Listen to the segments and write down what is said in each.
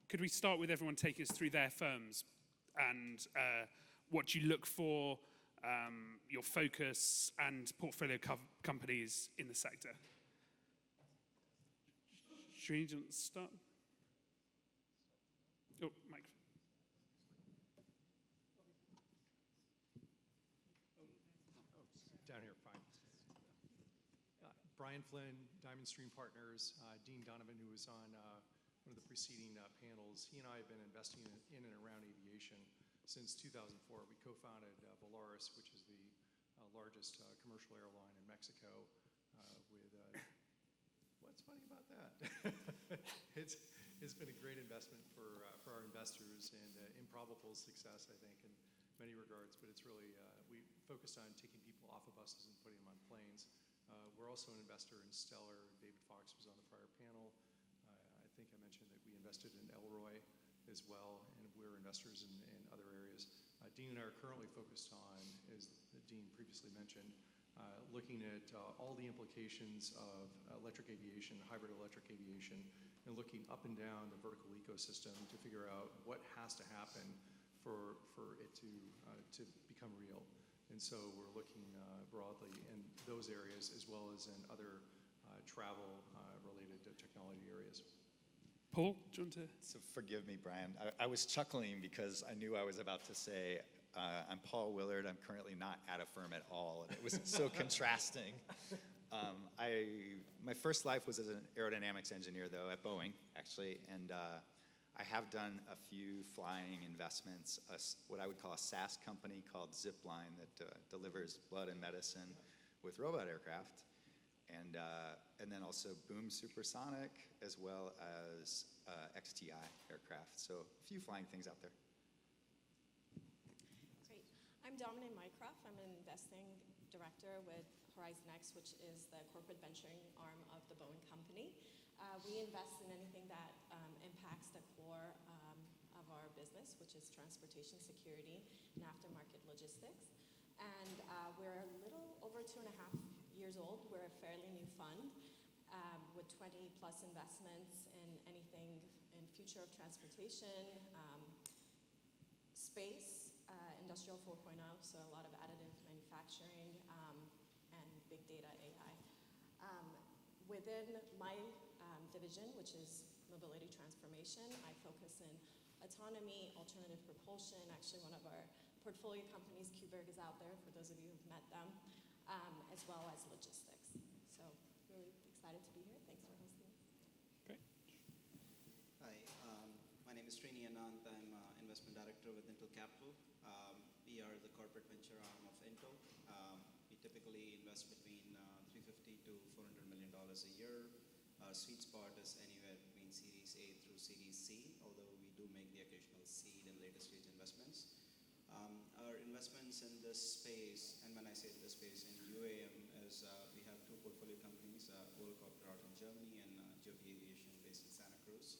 could we start with everyone taking us through their firms and what you look for, your focus, and portfolio companies in the sector? Srini, do you want to start? Oh, Mike. Down here, fine. Brian Flynn, DiamondStream Partners, Dean Donovan, who was on one of the preceding panels. He and I have been investing in and around aviation since 2004. We co-founded Volaris, which is the largest commercial airline in Mexico. What's funny about that? It's been a great investment for our investors and improbable success, I think, in many regards. But it's really, we focused on taking people off of buses and putting them on planes. We're also an investor in Stellar. David Fox was on the prior panel. I think I mentioned that we invested in Elroy as well, and we're investors in other areas. Dean and I are currently focused on, as Dean previously mentioned, looking at all the implications of electric aviation, hybrid electric aviation, and looking up and down the vertical ecosystem to figure out what has to happen for it to become real. And so we're looking broadly in those areas as well as in other travel-related technology areas. Paul, do you want to? So forgive me, Brian. I was chuckling because I knew I was about to say, I'm Paul Willard. I'm currently not at a firm at all. And it was so contrasting. My first life was as an aerodynamics engineer, though, at Boeing, actually. And I have done a few flying investments, what I would call a SaaS company called Zipline that delivers blood and medicine with robot aircraft. And then also Boom Supersonic, as well as XTI aircraft. So a few flying things out there. Great. I'm Damineh Mycroft. I'm an investing director with HorizonX, which is the corporate venturing arm of the Boeing company. We invest in anything that impacts the core of our business, which is transportation security and aftermarket logistics. And we're a little over 2.5 years old. We're a fairly new fund with 20 plus investments in anything in future of transportation, space, industrial 4.0, so a lot of additive manufacturing, and big data AI. Within my division, which is mobility transformation, I focus in autonomy, alternative propulsion. Actually, one of our portfolio companies, Qberg, is out there for those of you who've met them, as well as logistics. So really excited to be here. Thanks for hosting us. Great. Hi, my name is Srini Ananth. I'm investment director with Intel Capital. We are the corporate venture arm of Intel. We typically invest between $350 to $400 million a year. Our sweet spot is anywhere between Series A through Series C, although we do make the occasional seed and later stage investments. Our investments in this space, and when I say this space in UAM, is we have two portfolio companies, Volocopter out in Germany and Joby Aviation based in Santa Cruz.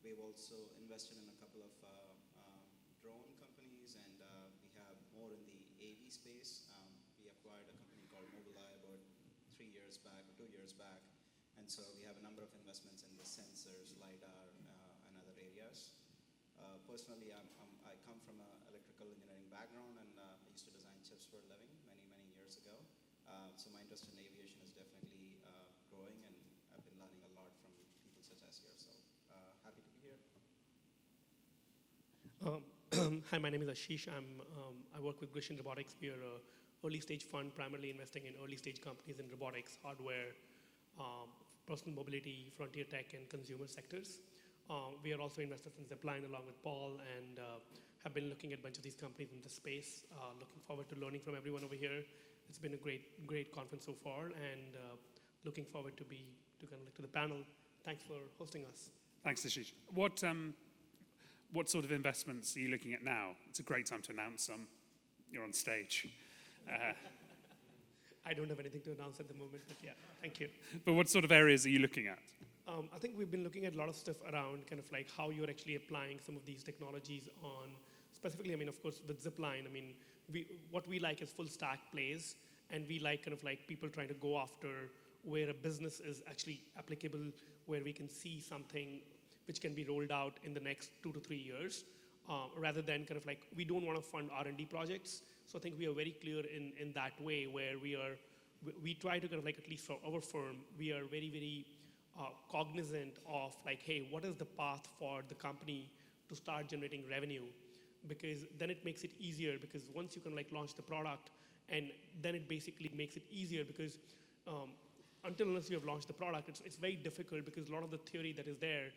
We've also invested in a couple of drone companies, and we have more in the AV space. We acquired a company called Mobileye about 3 years back or 2 years back. And so we have a number of investments in the sensors, LiDAR, and other areas. Personally, I come from an electrical engineering background, and I used to design chips for a living many, many years ago. So my interest in aviation is definitely growing, and I've been learning a lot from people such as you. So happy to be here. Hi, my name is Ashish. I work with Grishin Robotics. We are an early stage fund, primarily investing in early stage companies in robotics, hardware, personal mobility, frontier tech, and consumer sectors. We are also investors in Zipline along with Paul, and have been looking at a bunch of these companies in the space. Looking forward to learning from everyone over here. It's been a great conference so far, and looking forward to the panel. Thanks for hosting us. Thanks, Ashish. What sort of investments are you looking at now? It's a great time to announce some. You're on stage. I don't have anything to announce at the moment, but yeah, thank you. But what sort of areas are you looking at? I think we've been looking at a lot of stuff around kind of like how you're actually applying some of these technologies on, specifically, I mean, of course, with Zipline, I mean, what we like is full stack plays, and we like kind of like people trying to go after where a business is actually applicable, where we can see something which can be rolled out in the next 2 to 3 years, rather than kind of like, we don't want to fund R&D projects. So I think we are very clear in that way, where we try to kind of like, at least for our firm, we are very, very cognizant of like, hey, what is the path for the company to start generating revenue? Because then it makes it easier, because once you can like launch the product, and then it basically makes it easier, because until unless you have launched the product, it's very difficult, because a lot of the theory that is there,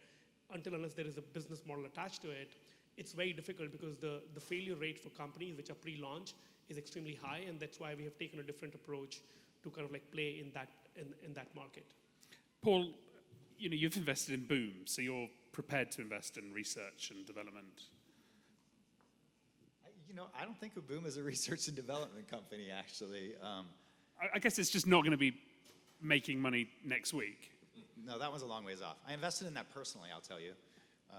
until unless there is a business model attached to it, it's very difficult, because the failure rate for companies which are pre-launch is extremely high, and that's why we have taken a different approach to kind of like play in that market. Paul, you've invested in Boom, so you're prepared to invest in research and development. I don't think of Boom as a research and development company, actually. I guess it's just not going to be making money next week. No, that one's a long ways off. I invested in that personally, I'll tell you.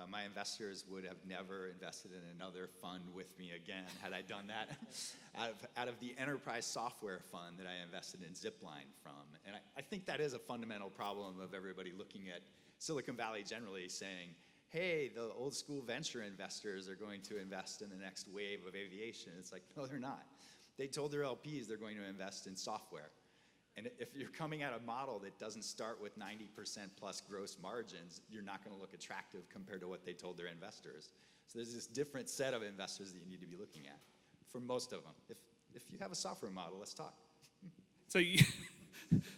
My investors would have never invested in another fund with me again had I done that. out of the enterprise software fund that I invested in Zipline from. And I think that is a fundamental problem of everybody looking at Silicon Valley generally, saying, hey, the old school venture investors are going to invest in the next wave of aviation. It's like, no, they're not. They told their LPs they're going to invest in software. And if you're coming at a model that doesn't start with 90% plus gross margins, you're not going to look attractive compared to what they told their investors. So there's this different set of investors that you need to be looking at for most of them. If you have a software model, let's talk. So,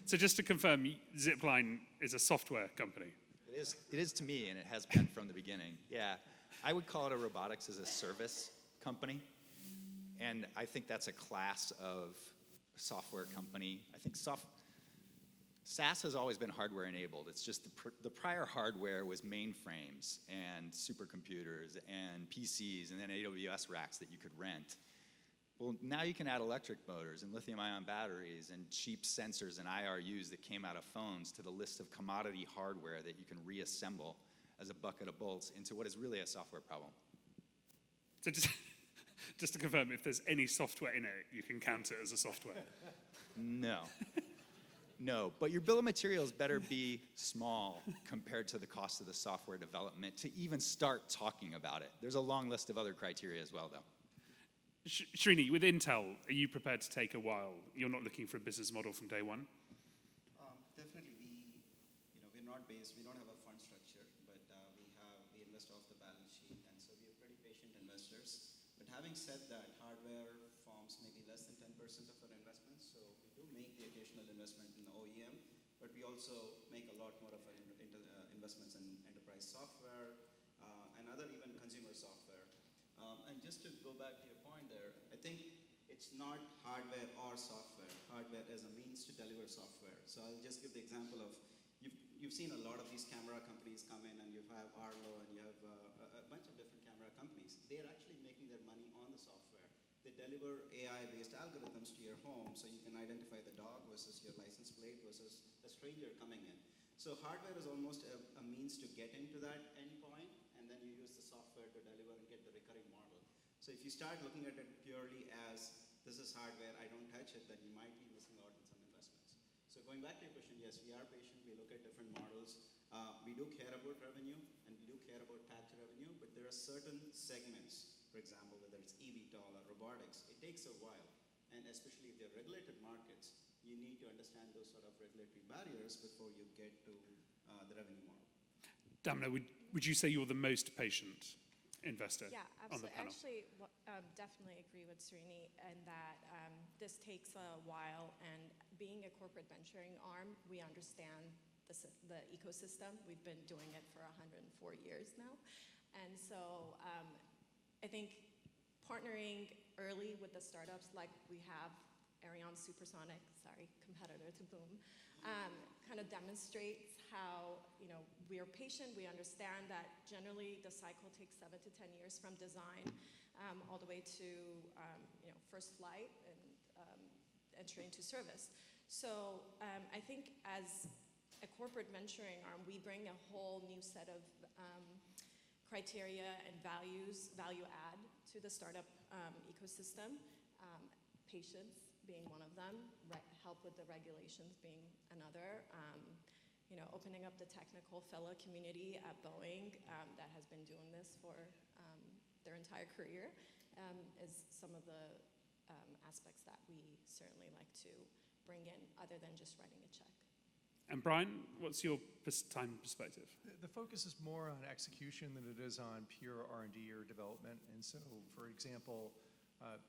so just to confirm, Zipline is a software company? It is to me, and it has been from the beginning. Yeah, I would call it a robotics as a service company. And I think that's a class of software company. I think SaaS has always been hardware enabled. It's just the prior hardware was mainframes and supercomputers and PCs and then AWS racks that you could rent. Well, now you can add electric motors and lithium-ion batteries and cheap sensors and IRUs that came out of phones to the list of commodity hardware that you can reassemble as a bucket of bolts into what is really a software problem. So just to confirm, if there's any software in it, you can count it as a software? No. No, but your bill of materials better be small compared to the cost of the software development to even start talking about it. There's a long list of other criteria as well, though. Srini, with Intel, are you prepared to take a while? You're not looking for a business model from day one? Definitely, we're not based, we don't have a fund structure, but we invest off the balance sheet, and so we are pretty patient investors. But having said that, hardware forms maybe less than 10% of our investments, so we do make the occasional investment in OEM, but we also make a lot more of our investments in enterprise software and other even consumer software. And just to go back to your point there, I think it's not hardware or software. Hardware as a means to deliver software. So I'll just give the example of, you've seen a lot of these camera companies come in, and you have Arlo, and you have a bunch of different camera companies. They're actually making their money on the software. They deliver AI-based algorithms to your home so you can identify the dog versus your license plate versus a stranger coming in. So hardware is almost a means to get into that endpoint, and then you use the software to deliver and get the recurring model. So if you start looking at it purely as, this is hardware, I don't touch it, then you might be missing out on some investments. So going back to your question, yes, we are patient, we look at different models. We do care about revenue, and we do care about path to revenue, but there are certain segments, for example, whether it's eVTOL or robotics, it takes a while. And especially if they're regulated markets, you need to understand those sort of regulatory barriers before you get to the revenue model. Damineh, would you say you're the most patient investor on the panel? Actually, definitely agree with Srini in that this takes a while, and being a corporate venturing arm, we understand the ecosystem. We've been doing it for 104 years now. And so I think partnering early with the startups like we have, Ariane Supersonic, competitor to Boom, kind of demonstrates how we are patient. We understand that generally the cycle takes 7 to 10 years from design all the way to first flight and entry into service. So I think as a corporate venturing arm, we bring a whole new set of criteria and value add to the startup ecosystem. Patience being one of them, help with the regulations being another. opening up the technical fellow community at Boeing that has been doing this for their entire career is some of the aspects that we certainly like to bring in, other than just writing a check. And Brian, what's your time perspective? The focus is more on execution than it is on pure R&D or development. And so, for example,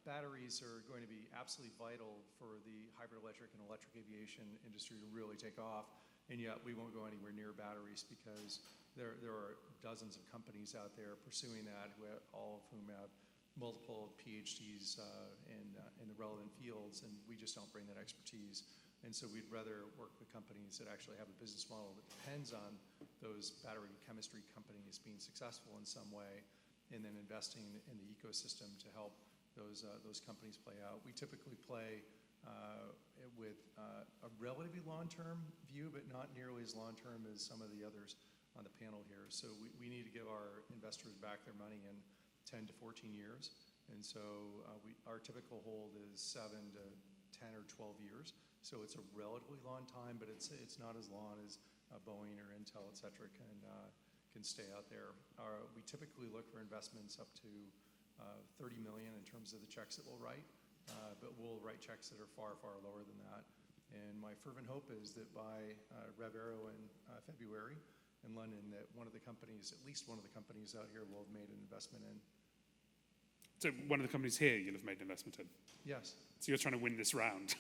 batteries are going to be absolutely vital for the hybrid electric and electric aviation industry to really take off. And yet we won't go anywhere near batteries because there are dozens of companies out there pursuing that, all of whom have multiple PhDs in the relevant fields, and we just don't bring that expertise. And so we'd rather work with companies that actually have a business model that depends on those battery chemistry companies being successful in some way, and then investing in the ecosystem to help those companies play out. We typically play with a relatively long-term view, but not nearly as long-term as some of the others on the panel here. So we need to give our investors back their money in 10 to 14 years. And so our typical hold is 7 to 10 or 12 years. So it's a relatively long time, but it's not as long as Boeing or Intel, et cetera, can stay out there. We typically look for investments up to 30 million in terms of the checks that we'll write, but we'll write checks that are far, far lower than that. And my fervent hope is that by Rev.Aero in February in London, that one of the companies, at least one of the companies out here, will have made an investment in. So one of the companies here you'll have made an investment in? Yes. So you're trying to win this round.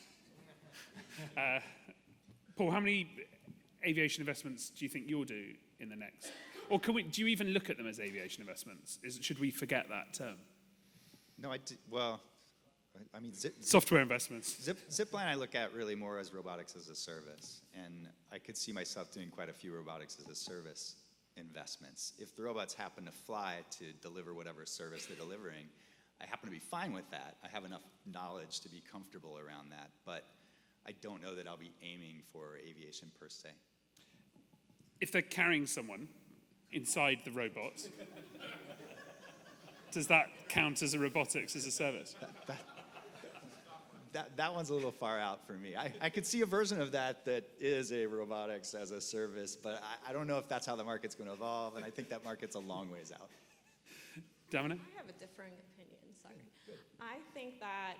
Paul, how many aviation investments do you think you'll do in the next? Or do you even look at them as aviation investments? Should we forget that term? No, well, I mean, Software investments. Zipline I look at really more as robotics as a service. And I could see myself doing quite a few robotics as a service investments. If the robots happen to fly to deliver whatever service they're delivering, I happen to be fine with that. I have enough knowledge to be comfortable around that. But I don't know that I'll be aiming for aviation per se. If they're carrying someone inside the robot, does that count as a robotics as a service? That one's a little far out for me. I could see a version of that is a robotics as a service, but I don't know if that's how the market's going to evolve, and I think that market's a long ways out. Damineh? I have a differing opinion, sorry. I think that,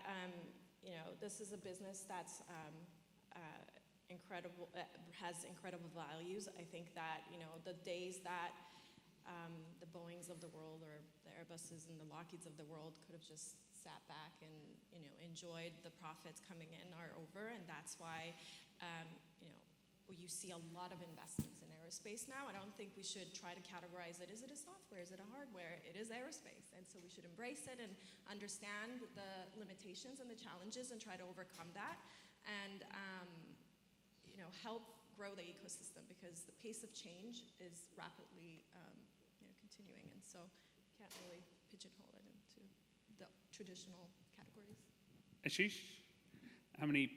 this is a business that's incredible, has incredible values. I think that, the days that the Boeings of the world or the Airbuses and the Lockheeds of the world could have just sat back and, enjoyed the profits coming in are over. And that's why, you see a lot of investments in aerospace now. I don't think we should try to categorize it. Is it a software? Is it a hardware? It is aerospace. And so we should embrace it and understand the limitations and the challenges and try to overcome that. And, help grow the ecosystem, because the pace of change is rapidly continuing, and so can't really pigeonhole it into the traditional categories. Ashish, how many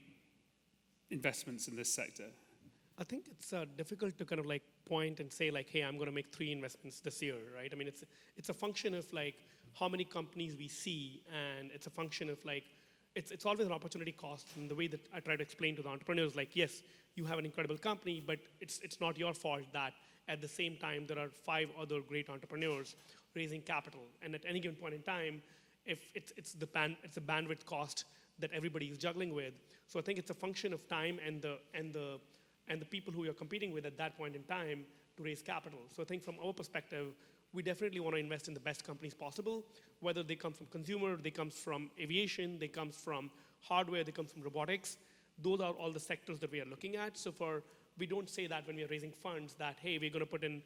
investments in this sector? I think it's difficult to kind of like point and say like, hey, I'm going to make 3 investments this year, right? I mean, it's a function of like how many companies we see, and it's a function of like, it's always an opportunity cost. And the way that I try to explain to the entrepreneurs, like, yes, you have an incredible company, but it's not your fault that at the same time there are 5 other great entrepreneurs raising capital. And at any given point in time, if it's a bandwidth cost that everybody is juggling with. So I think it's a function of time and the people who you're competing with at that point in time to raise capital. So I think from our perspective, we definitely want to invest in the best companies possible, whether they come from consumer, they come from aviation, they come from hardware, they come from robotics. Those are all the sectors that we are looking at. So we don't say that when we are raising funds that, hey, we're going to put in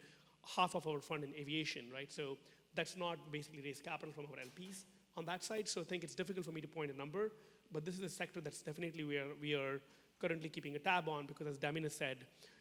half of our fund in aviation, right? So that's not basically raise capital from our LPs on that side. So I think it's difficult for me to point a number, but this is a sector that's definitely where we are currently keeping a tab on, because as Damineh said,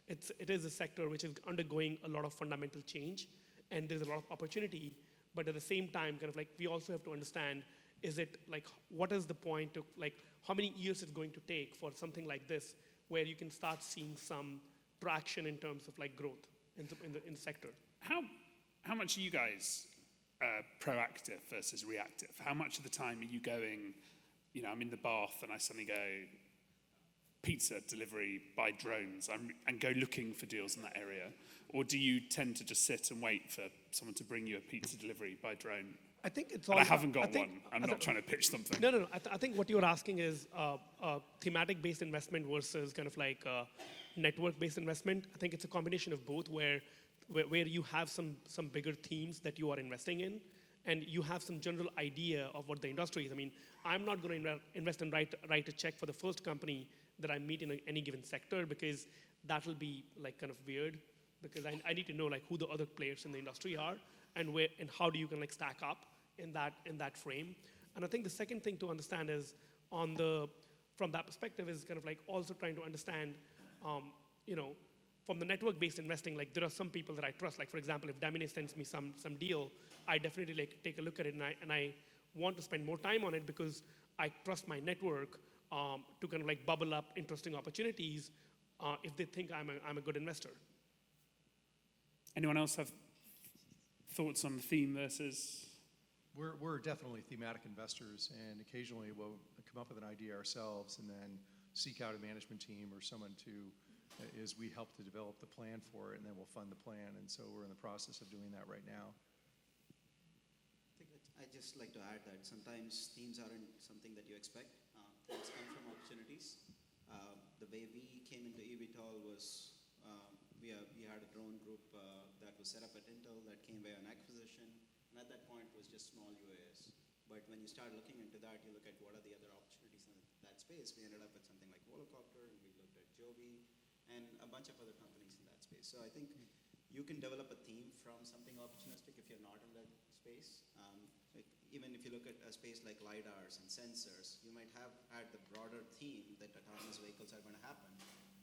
it is a sector which is undergoing a lot of fundamental change, and there's a lot of opportunity. But at the same time, kind of like, we also have to understand, is it like, what is the point of like, how many years it's going to take for something like this, where you can start seeing some traction in terms of like growth in the sector? How much are you guys proactive versus reactive? How much of the time are you going, I'm in the bath and I suddenly go, pizza delivery by drones and go looking for deals in that area? Or do you tend to just sit and wait for someone to bring you a pizza delivery by drone? I think it's And all. I haven't got I think- one. I'm not trying to pitch something. No. I think what you're asking is thematic-based investment versus kind of like network-based investment. I think it's a combination of both, where you have some bigger themes that you are investing in, and you have some general idea of what the industry is. I mean, I'm not going to invest and write a check for the first company that I meet in any given sector, because that will be like kind of weird, because I need to know like who the other players in the industry are and where and how do you can like stack up in that frame. And I think the second thing to understand is from that perspective is kind of like also trying to understand, from the network-based investing, like there are some people that I trust. Like for example, if Damineh sends me some deal, I definitely like take a look at it, and I want to spend more time on it because I trust my network to kind of like bubble up interesting opportunities if they think I'm a good investor. Anyone else have thoughts on theme versus? We're definitely thematic investors, and occasionally we'll come up with an idea ourselves and then seek out a management team or someone as we help to develop the plan for it, and then we'll fund the plan. And so we're in the process of doing that right now. I'd just like to add that sometimes themes aren't something that you expect. Themes come from opportunities. The way we came into eVTOL was we had a drone group that was set up at Intel that came by an acquisition, and at that point was just small UAS. But when you start looking into that, you look at what are the other opportunities in that space. We ended up with something like Volocopter, and we looked at Joby, and a bunch of other companies in that space. So I think you can develop a theme from something opportunistic if you're not in that space. Like even if you look at a space like LiDARs and sensors, you might have had the broader theme that autonomous vehicles are going to happen,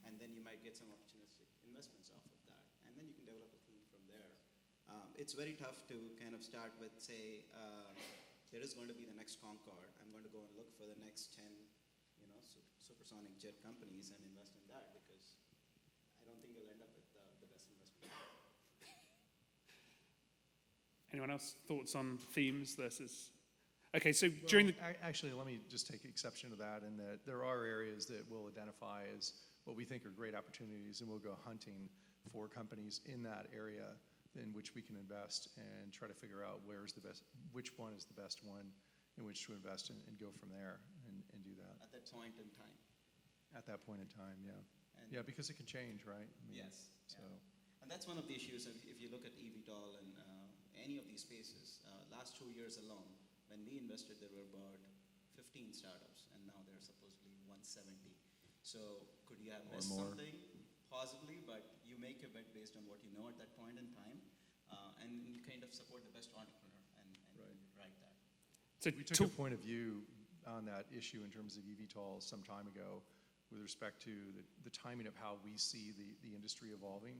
and then you might get some opportunistic investments off of that, and then you can develop a theme from there. It's very tough to kind of start with, say, there is going to be the next Concorde. I'm going to go and look for the next 10, supersonic jet companies and invest in that, because I don't think you'll end up with the best investment. Anyone else thoughts on themes versus? Okay, so during the Actually, let me just take exception to that, in that there are areas that we'll identify as what we think are great opportunities, and we'll go hunting for companies in that area in which we can invest and try to figure out which one is the best one in which to invest in, and go from there and do that. At that point in time. At that point in time, yeah. And Yeah, because it can change, right? Yes. So. Yeah. And that's one of the issues if you look at eVTOL and any of these spaces. Last 2 years alone, when we invested, there were about 15 startups, and now there are supposedly 170. So could you have missed something? Possibly, but you make your bet based on what you know at that point in time, and you kind of support the best entrepreneur and write that. So we took a point of view on that issue in terms of eVTOL some time ago with respect to the timing of how we see the industry evolving.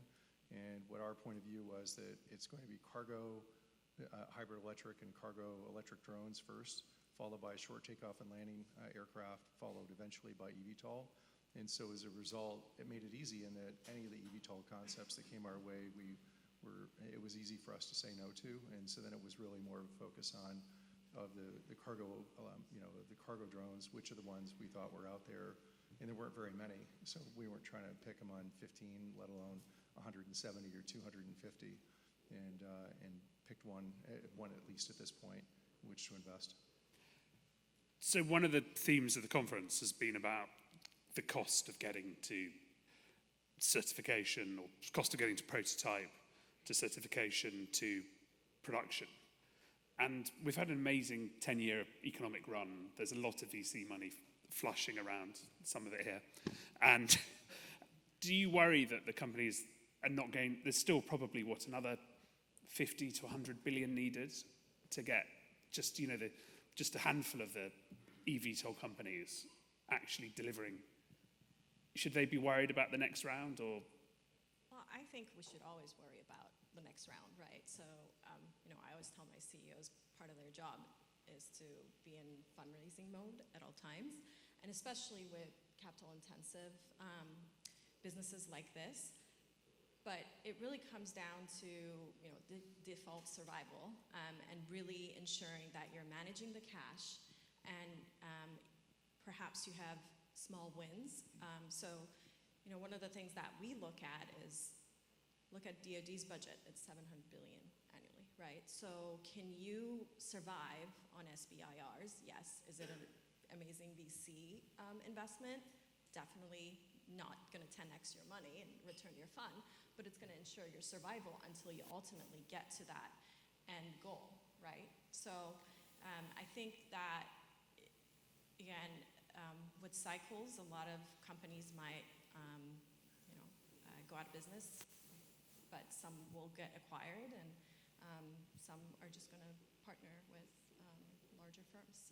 And what our point of view was that it's going to be cargo, hybrid electric and cargo electric drones first, followed by short takeoff and landing aircraft, followed eventually by eVTOL. And so as a result, it made it easy in that any of the eVTOL concepts that came our way, it was easy for us to say no to. And so then it was really more of a focus on the cargo, the cargo drones, which are the ones we thought were out there. And there weren't very many, so we weren't trying to pick them on 15, let alone 170 or 250, and picked one at least at this point in which to invest. So one of the themes of the conference has been about the cost of getting to certification, or cost of getting to prototype, to certification, to production. And we've had an amazing 10-year economic run. There's a lot of VC money flushing around, some of it here. And do you worry that the companies are not going, there's still probably, another 50 to 100 billion needed to get just a handful of the eVTOL companies actually delivering? Should they be worried about the next round, or? Well, I think we should always worry about the next round, right? So, I always tell my CEOs part of their job is to be in fundraising mode at all times, and especially with capital-intensive businesses like this. But it really comes down to the default survival and really ensuring that you're managing the cash, and perhaps you have small wins. So, one of the things that we look at is look at DoD's budget. It's $700 billion annually, right? So can you survive on SBIRs? Yes. Is it an amazing VC investment? Definitely not going to 10x your money and return your fund, but it's going to ensure your survival until you ultimately get to that end goal, right? So I think that, again, with cycles, a lot of companies might, go out of business, but some will get acquired, and some are just going to partner with larger firms.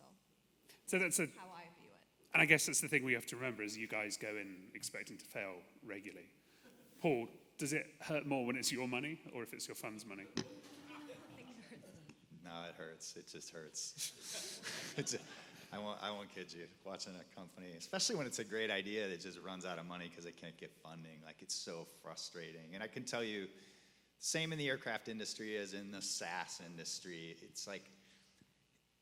So that's how I view it. and I guess that's the thing we have to remember is you guys go in expecting to fail regularly. Paul, does it hurt more when it's your money or if it's your fund's money? I think it hurts. No, it hurts. It just hurts. I won't kid you. Watching a company, especially when it's a great idea that just runs out of money because they can't get funding, like it's so frustrating. And I can tell you, same in the aircraft industry as in the SaaS industry. It's like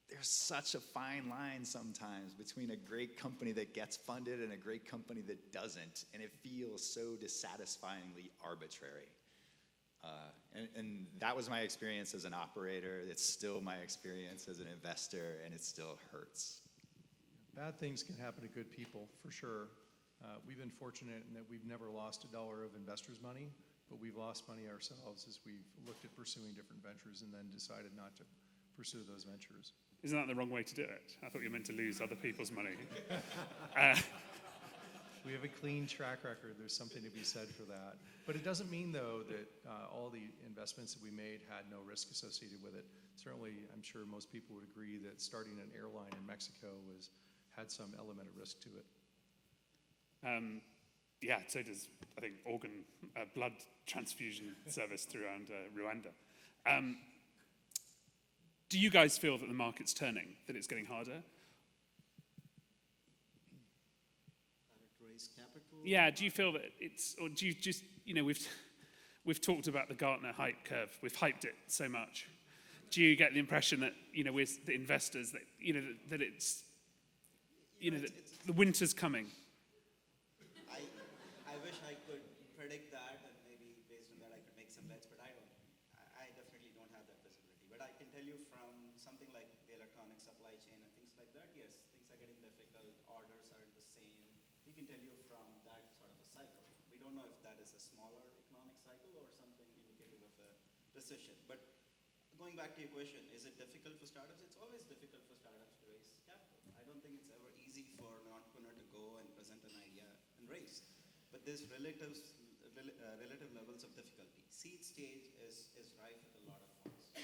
there's such a fine line sometimes between a great company that gets funded and a great company that doesn't, and it feels so dissatisfyingly arbitrary. And that was my experience as an operator. It's still my experience as an investor, and it still hurts. Bad things can happen to good people, for sure. We've been fortunate in that we've never lost $1 of investors' money, but we've lost money ourselves as we've looked at pursuing different ventures and then decided not to pursue those ventures. Isn't that the wrong way to do it? I thought you meant to lose other people's money. We have a clean track record. There's something to be said for that. But it doesn't mean, though, that all the investments that we made had no risk associated with it. Certainly, I'm sure most people would agree that starting an airline in Mexico had some element of risk to it. Yeah, so does, I think, blood transfusion service throughout Rwanda. Do you guys feel that the market's turning, that it's getting harder? Raise capital. Yeah, do you feel that it's, or do you just, we've talked about the Gartner hype curve. We've hyped it so much. Do you get the impression that, we're the investors, that, that it's, that the winter's coming? I wish I could predict that, and maybe based on that I could make some bets, but I don't. I definitely don't have that visibility. But I can tell you from something like the electronic supply chain and things like that, yes, things are getting difficult, orders aren't the same. We can tell you from that sort of a cycle. We don't know if that is a smaller economic cycle or something indicative of a recession. But going back to your question, is it difficult for startups? It's always difficult for startups to raise capital. I don't think it's ever easy for an entrepreneur to go and present an idea and raise. But there's relative levels of difficulty. Seed stage is rife with a lot of funds. So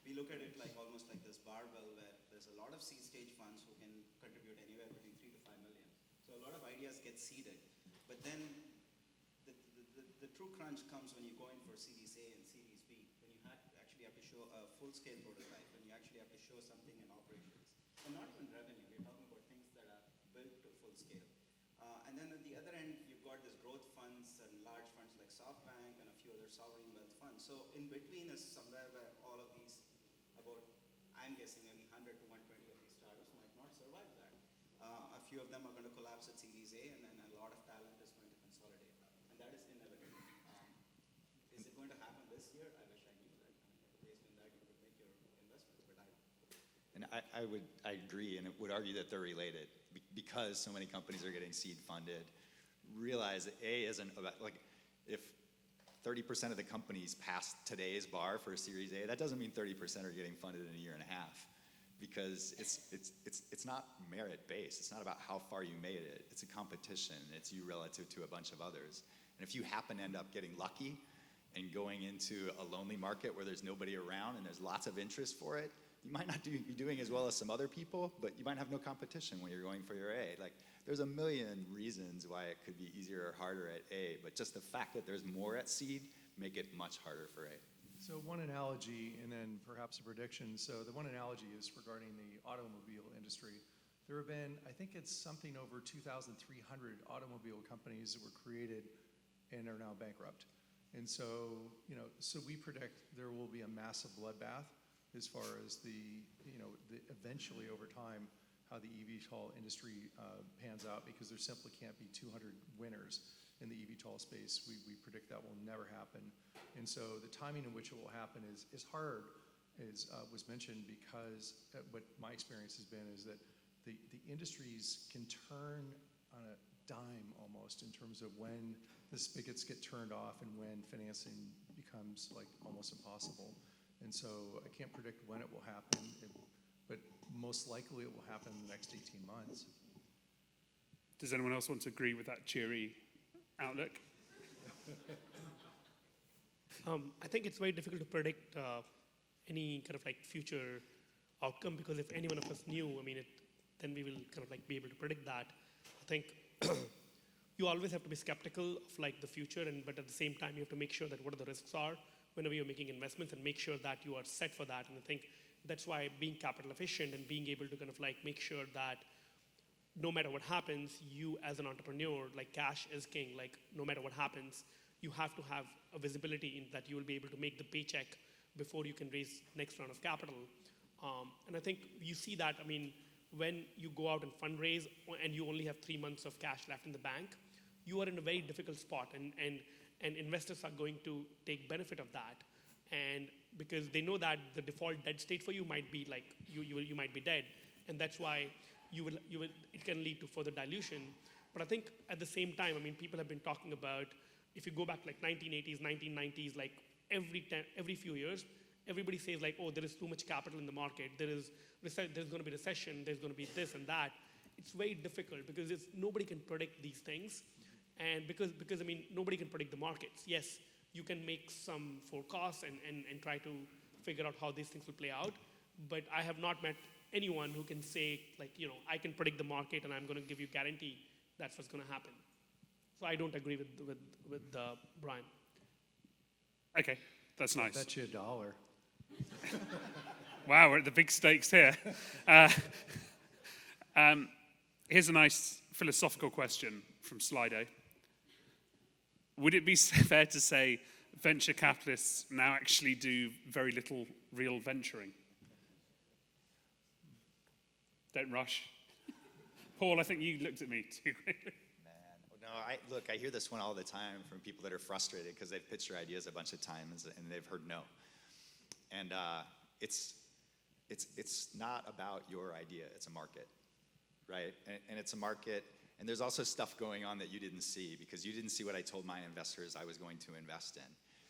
we look at it like almost like this barbell where there's a lot of seed stage funds who can contribute anywhere between 3 to 5 million. So a lot of ideas get seeded. But then the true crunch comes when you go in for Series A and Series B, when you actually have to show a full-scale prototype, when you actually have to show something in operations. And not even revenue, we're talking about things that are built to full scale. And then at the other end, you've got this growth funds and large funds like SoftBank and a few other sovereign wealth funds. So in between is somewhere where all of these, about, I'm guessing maybe 100 to 120 of these startups might not survive that. A few of them are going to collapse at Series A, and then a lot of talent is going to consolidate. And that is inevitable. Is it going to happen this year? I wish I knew that. Based on that, you could make your investment, but I don't. And I agree, and would argue that they're related because so many companies are getting seed funded. Realize that A isn't about, like, if 30% of the companies pass today's bar for a Series A, that doesn't mean 30% are getting funded in a year and a half, because it's not merit based. It's not about how far you made it. It's a competition. It's you relative to a bunch of others. And if you happen to end up getting lucky and going into a lonely market where there's nobody around and there's lots of interest for it, you might not be doing as well as some other people, but you might have no competition when you're going for your A. Like, there's a million reasons why it could be easier or harder at A, but just the fact that there's more at seed make it much harder for A. So one analogy, and then perhaps a prediction. So the one analogy is regarding the automobile industry. There have been, I think it's something over 2,300 automobile companies that were created and are now bankrupt. And so, so we predict there will be a massive bloodbath as far as the eventually over time, how the eVTOL industry pans out, because there simply can't be 200 winners in the eVTOL space. We predict that will never happen. And so the timing in which it will happen is hard, as was mentioned, because what my experience has been is that the industries can turn on a dime almost in terms of when the spigots get turned off and when financing becomes like almost impossible. And so I can't predict when it will happen, but most likely it will happen in the next 18 months. Does anyone else want to agree with that cheery outlook? I think it's very difficult to predict any kind of like future outcome, because if any one of us knew, then we will kind of like be able to predict that. I think you always have to be skeptical of like the future, but at the same time you have to make sure that what the risks are whenever you're making investments, and make sure that you are set for that. And I think that's why being capital efficient and being able to kind of like make sure that no matter what happens, you as an entrepreneur, like cash is king, like no matter what happens, you have to have a visibility in that you will be able to make the paycheck before you can raise next round of capital. And I think you see that, when you go out and fundraise and you only have 3 months of cash left in the bank, you are in a very difficult spot, and investors are going to take benefit of that. And because they know that the default dead state for you might be like, you might be dead. And that's why it can lead to further dilution. But I think at the same time, people have been talking about, if you go back like 1980s, 1990s, like every few years, everybody says like, oh, there is too much capital in the market. There's going to be recession. There's going to be this and that. It's very difficult because nobody can predict these things. And because nobody can predict the markets. Yes, you can make some forecasts and try to figure out how these things will play out. But I have not met anyone who can say, like, I can predict the market and I'm going to give you guarantee that's what's going to happen. So I don't agree with Brian. Okay, that's nice. I bet you $1. Wow, we're at the big stakes here. Here's a nice philosophical question from Slido. Would it be fair to say venture capitalists now actually do very little real venturing? Don't rush. Paul, I think you looked at me too. No, I hear this one all the time from people that are frustrated because they've pitched their ideas a bunch of times and they've heard no. And it's not about your idea, it's a market, right? And it's a market, and there's also stuff going on that you didn't see, because you didn't see what I told my investors I was going to invest in.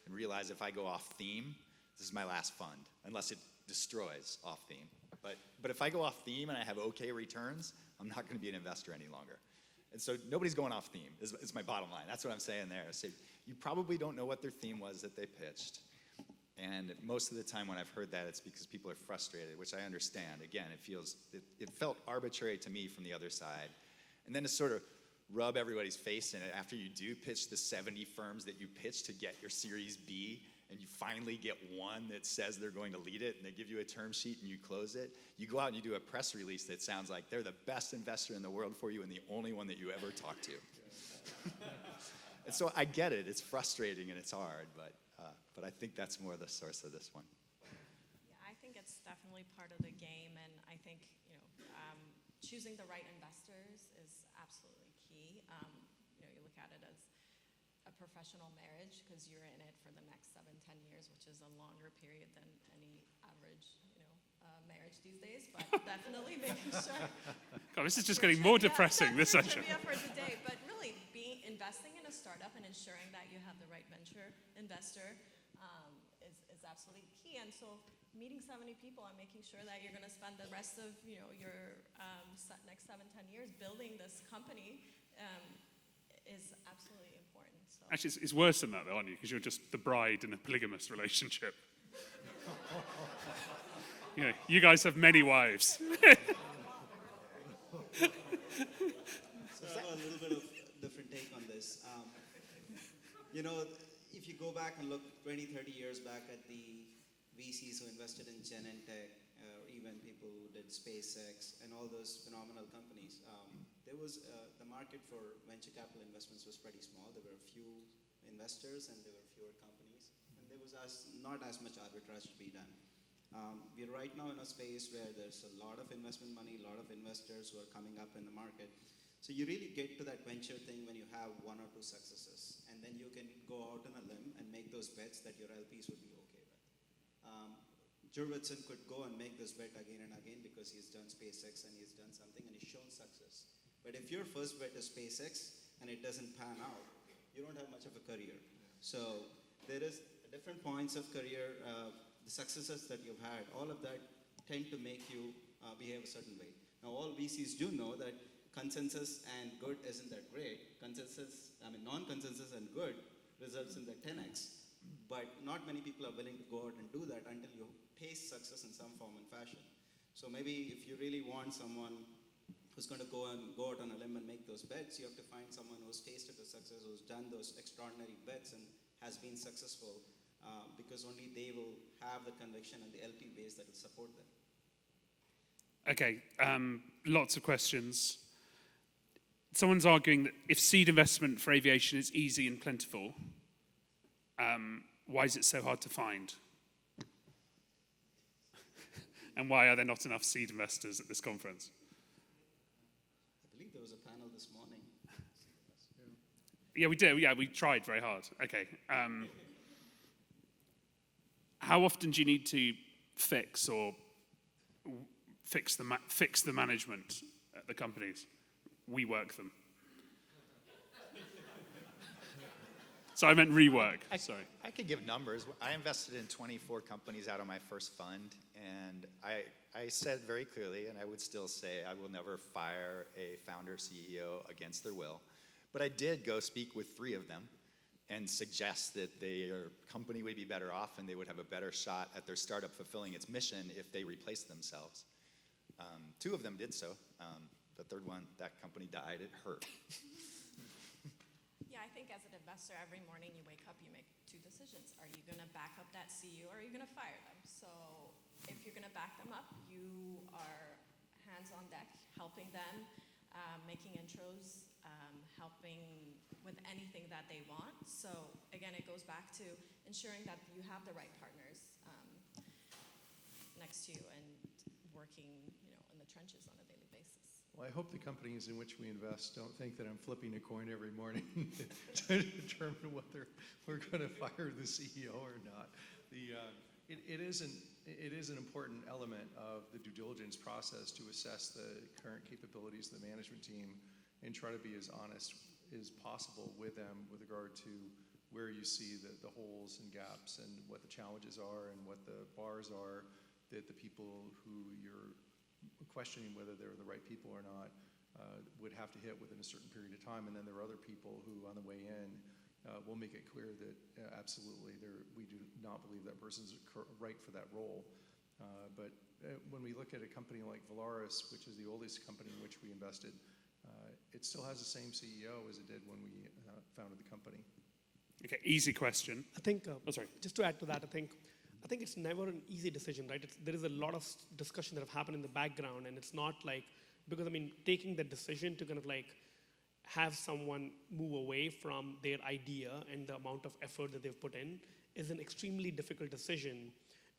And realize if I go off theme, this is my last fund, unless it destroys off theme. But if I go off theme and I have okay returns, I'm not going to be an investor any longer. And so nobody's going off theme, is my bottom line. That's what I'm saying there. So you probably don't know what their theme was that they pitched. And most of the time when I've heard that, it's because people are frustrated, which I understand. Again, it felt arbitrary to me from the other side. And then to sort of rub everybody's face in it after you do pitch the 70 firms that you pitch to get your Series B, and you finally get one that says they're going to lead it, and they give you a term sheet and you close it. You go out and you do a press release that sounds like they're the best investor in the world for you and the only one that you ever talk to. And so I get it. It's frustrating and it's hard, but I think that's more the source of this one. Yeah, I think it's definitely part of the game, and I think choosing the right investors is absolutely key. You look at it as a professional marriage because you're in it for the next 7-10 years, which is a longer period than any average marriage these days. But definitely making sure. God, this is just getting more depressing. This session. Trivia for today, but really investing in a startup and ensuring that you have the right venture investor is absolutely key. And so meeting 70 people and making sure that you're going to spend the rest of your next 7-10 years building this company is absolutely important. So. Actually, it's worse than that, though, aren't you? Because you're just the bride in a polygamous relationship. You guys have many wives. So I have a little bit of different take on this. If you go back and look 20, 30 years back at the VCs who invested in Genentech, even people who did SpaceX and all those phenomenal companies, there was the market for venture capital investments was pretty small. There were few investors and there were fewer companies, and there was not as much arbitrage to be done. We're right now in a space where there's a lot of investment money, a lot of investors who are coming up in the market. So you really get to that venture thing when you have 1 or 2 successes, and then you can go out on a limb and make those bets that your LPs would be okay with. Jurvetson could go and make this bet again and again because he's done SpaceX and he's done something and he's shown success. But if your first bet is SpaceX and it doesn't pan out, you don't have much of a career. So there is different points of career, the successes that you've had, all of that tend to make you behave a certain way. Now all VCs do know that consensus and good isn't that great. Non-consensus and good results in the 10x. But not many people are willing to go out and do that until you taste success in some form and fashion. So maybe if you really want someone who's going to go out on a limb and make those bets, you have to find someone who's tasted the success, who's done those extraordinary bets and has been successful, because only they will have the conviction and the LP base that will support them. Okay, lots of questions. Someone's arguing that if seed investment for aviation is easy and plentiful, why is it so hard to find? And why are there not enough seed investors at this conference? I believe there was a panel this morning. Yeah, we did. Yeah, we tried very hard. Okay. How often do you need to fix the management at the companies? We work them. So I meant rework. Sorry. I could give numbers. I invested in 24 companies out of my first fund, and I said very clearly, and I would still say, I will never fire a founder CEO against their will. But I did go speak with 3 of them and suggest that their company would be better off and they would have a better shot at their startup fulfilling its mission if they replaced themselves. 2 of them did so. The third one, that company died. It hurt. Yeah, I think as an investor, every morning you wake up, you make 2 decisions. Are you going to back up that CEO or are you going to fire them? So if you're going to back them up, you are hands on deck, helping them, making intros, helping with anything that they want. So again, it goes back to ensuring that you have the right partners next to you and working, in the trenches on a daily basis. Well, I hope the companies in which we invest don't think that I'm flipping a coin every morning to determine whether we're going to fire the CEO or not. It is an important element of the due diligence process to assess the current capabilities of the management team and try to be as honest as possible with them with regard to where you see the holes and gaps and what the challenges are and what the bars are that the people who you're questioning whether they're the right people or not would have to hit within a certain period of time. And then there are other people who on the way in will make it clear that absolutely we do not believe that person's right for that role. But when we look at a company like Volaris, which is the oldest company in which we invested, it still has the same CEO as it did when we founded the company. Okay, easy question. I think, sorry. just to add to that, I think it's never an easy decision, right? There is a lot of discussion that have happened in the background, and it's not like, because taking the decision to kind of have someone move away from their idea and the amount of effort that they've put in is an extremely difficult decision.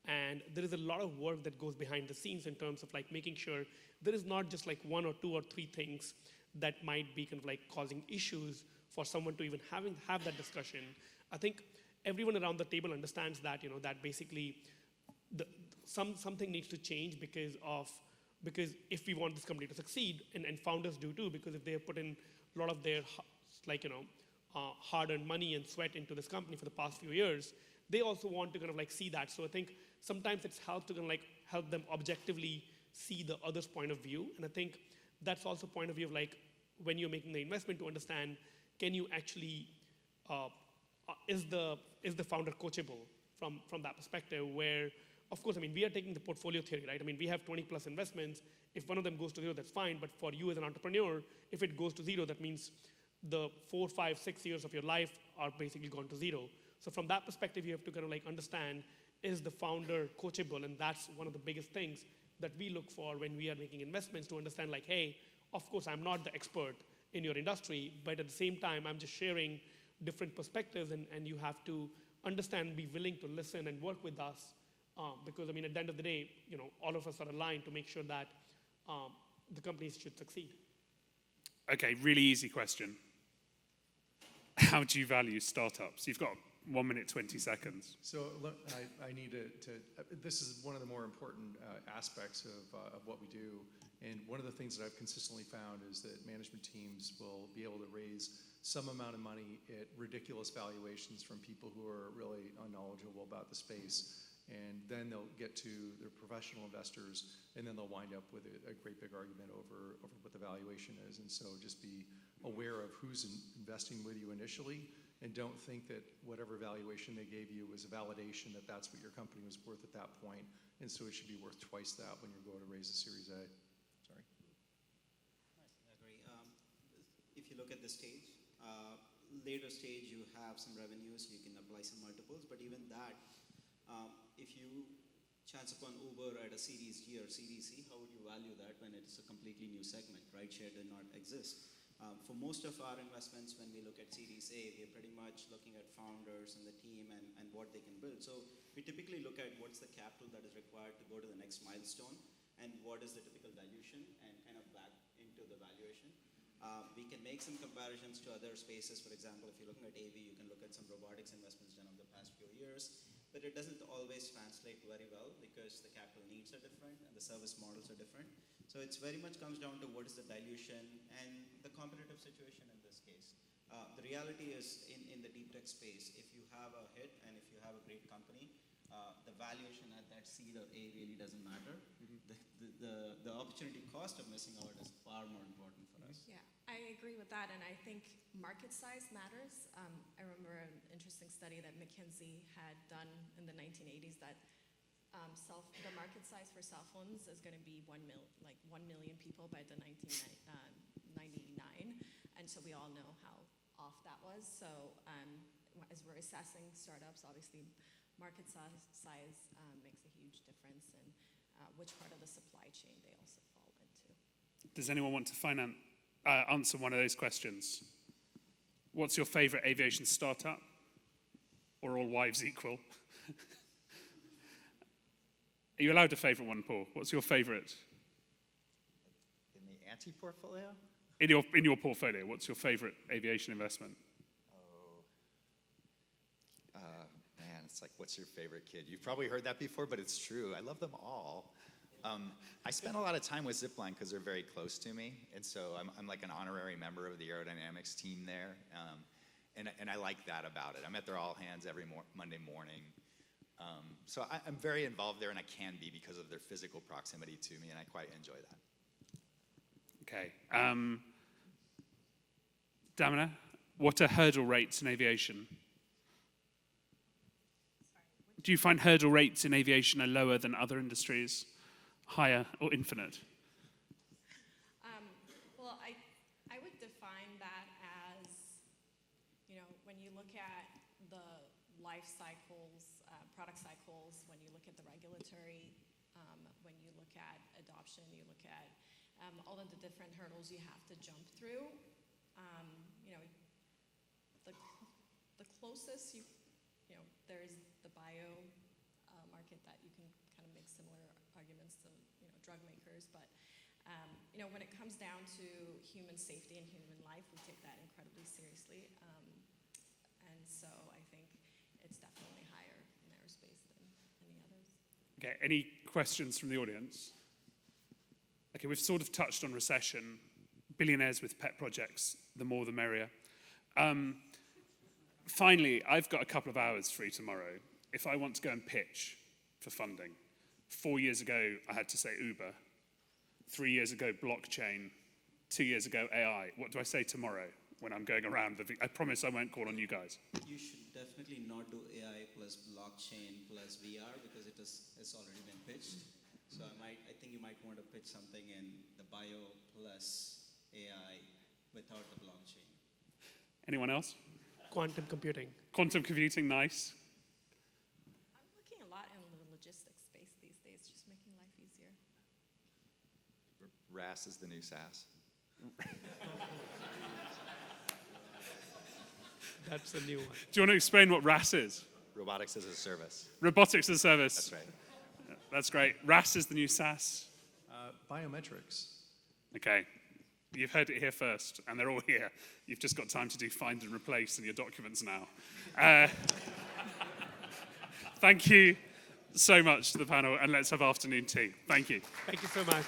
And there is a lot of work that goes behind the scenes in terms of making sure there is not just 1 or 2 or 3 things that might be kind of causing issues for someone to even have that discussion. I think everyone around the table understands that, that basically something needs to change because if we want this company to succeed, and founders do too, because if they have put in a lot of their hard-earned money and sweat into this company for the past few years, they also want to kind of see that. So I think sometimes it's helped to kind of help them objectively see the other's point of view. And I think that's also point of view of when you're making the investment to understand, can you actually, is the founder coachable from that perspective where, of course, we are taking the portfolio theory, right? We have 20 plus investments. If one of them goes to 0, that's fine. But for you as an entrepreneur, if it goes to 0, that means the 4, 5, 6 years of your life are basically gone to 0. So from that perspective, you have to kind of understand, is the founder coachable? And that's one of the biggest things that we look for when we are making investments, to understand hey, of course, I'm not the expert in your industry, but at the same time, I'm just sharing different perspectives, and you have to understand, be willing to listen and work with us Because I mean, at the end of the day, all of us are aligned to make sure that the companies should succeed. Okay, really easy question. How do you value startups? You've got 1 minute, 20 seconds. So look, I need this is one of the more important aspects of what we do. And one of the things that I've consistently found is that management teams will be able to raise some amount of money at ridiculous valuations from people who are really unknowledgeable about the space. And then they'll get to their professional investors, and then they'll wind up with a great big argument over what the valuation is. And so just be aware of who's investing with you initially, and don't think that whatever valuation they gave you was a validation that that's what your company was worth at that point. And so it should be worth twice that when you're going to raise a Series A. Sorry. I agree. If you look at the stage, later stage you have some revenues, you can apply some multiples, but even that, if you chance upon Uber at a Series G or Series C, how would you value that when it's a completely new segment? Rideshare did not exist. For most of our investments, when we look at Series A, we're pretty much looking at founders and the team and what they can build. So we typically look at what's the capital that is required to go to the next milestone and what is the typical dilution and kind of back into the valuation. We can make some comparisons to other spaces. For example, if you're looking at AV, you can look at some robotics investments done over the past few years. But it doesn't always translate very well because the capital needs are different and the service models are different. So it's very much comes down to what is the dilution and the competitive situation in this case. The reality is in the deep tech space, if you have a hit and if you have a great company, the valuation at that seed or A really doesn't matter. The opportunity cost of missing out is far more important for us. Yeah, I agree with that, and I think market size matters. I remember an interesting study that McKinsey had done in the 1980s that the market size for cell phones is going to be 1 million people by the 1999, and so we all know how off that was. So as we're assessing startups, obviously market size makes a huge difference in which part of the supply chain they also fall into. Does anyone want to answer one of those questions? What's your favorite aviation startup? Or all wives equal? Are you allowed to favorite one, Paul? What's your favorite? In the anti-portfolio? In your portfolio, what's your favorite aviation investment? Man, it's like, what's your favorite kid? You've probably heard that before, but it's true. I love them all. I spend a lot of time with Zipline because they're very close to me, and so I'm like an honorary member of the aerodynamics team there, and I like that about it. I'm at their all hands every Monday morning, so I'm very involved there, and I can be because of their physical proximity to me, and I quite enjoy that. Okay. Damineh, what are hurdle rates in aviation? Do you find hurdle rates in aviation are lower than other industries? Higher or infinite? Well, I would define that as, when you look at the life cycles, product cycles, when you look at the regulatory, when you look at adoption, you look at all of the different hurdles you have to jump through. The closest there's the bio market that you can kind of make similar arguments to drug makers, but when it comes down to human safety and human life, we take that incredibly seriously, and so I think it's definitely higher in aerospace than any others. Okay, any questions from the audience? Okay, we've sort of touched on recession. Billionaires with pet projects, the more the merrier. Finally, I've got a couple of hours free tomorrow. If I want to go and pitch for funding, 4 years ago, I had to say Uber. 3 years ago, blockchain. 2 years ago, AI. What do I say tomorrow when I'm going around? I promise I won't call on you guys. You should definitely not do AI plus blockchain plus VR because it's already been pitched. So I think you might want to pitch something in the bio plus AI without the blockchain. Anyone else? Quantum computing. Quantum computing, nice. I'm looking a lot in the logistics space these days, just making life easier. RAS is the new SaaS. That's the new one. Do you want to explain what RAS is? Robotics as a service. Robotics as a service. That's right. That's great. RAS is the new SaaS. Biometrics. Okay. You've heard it here first, and they're all here. You've just got time to do find and replace in your documents now. Thank you so much to the panel, and let's have afternoon tea. Thank you. Thank you so much.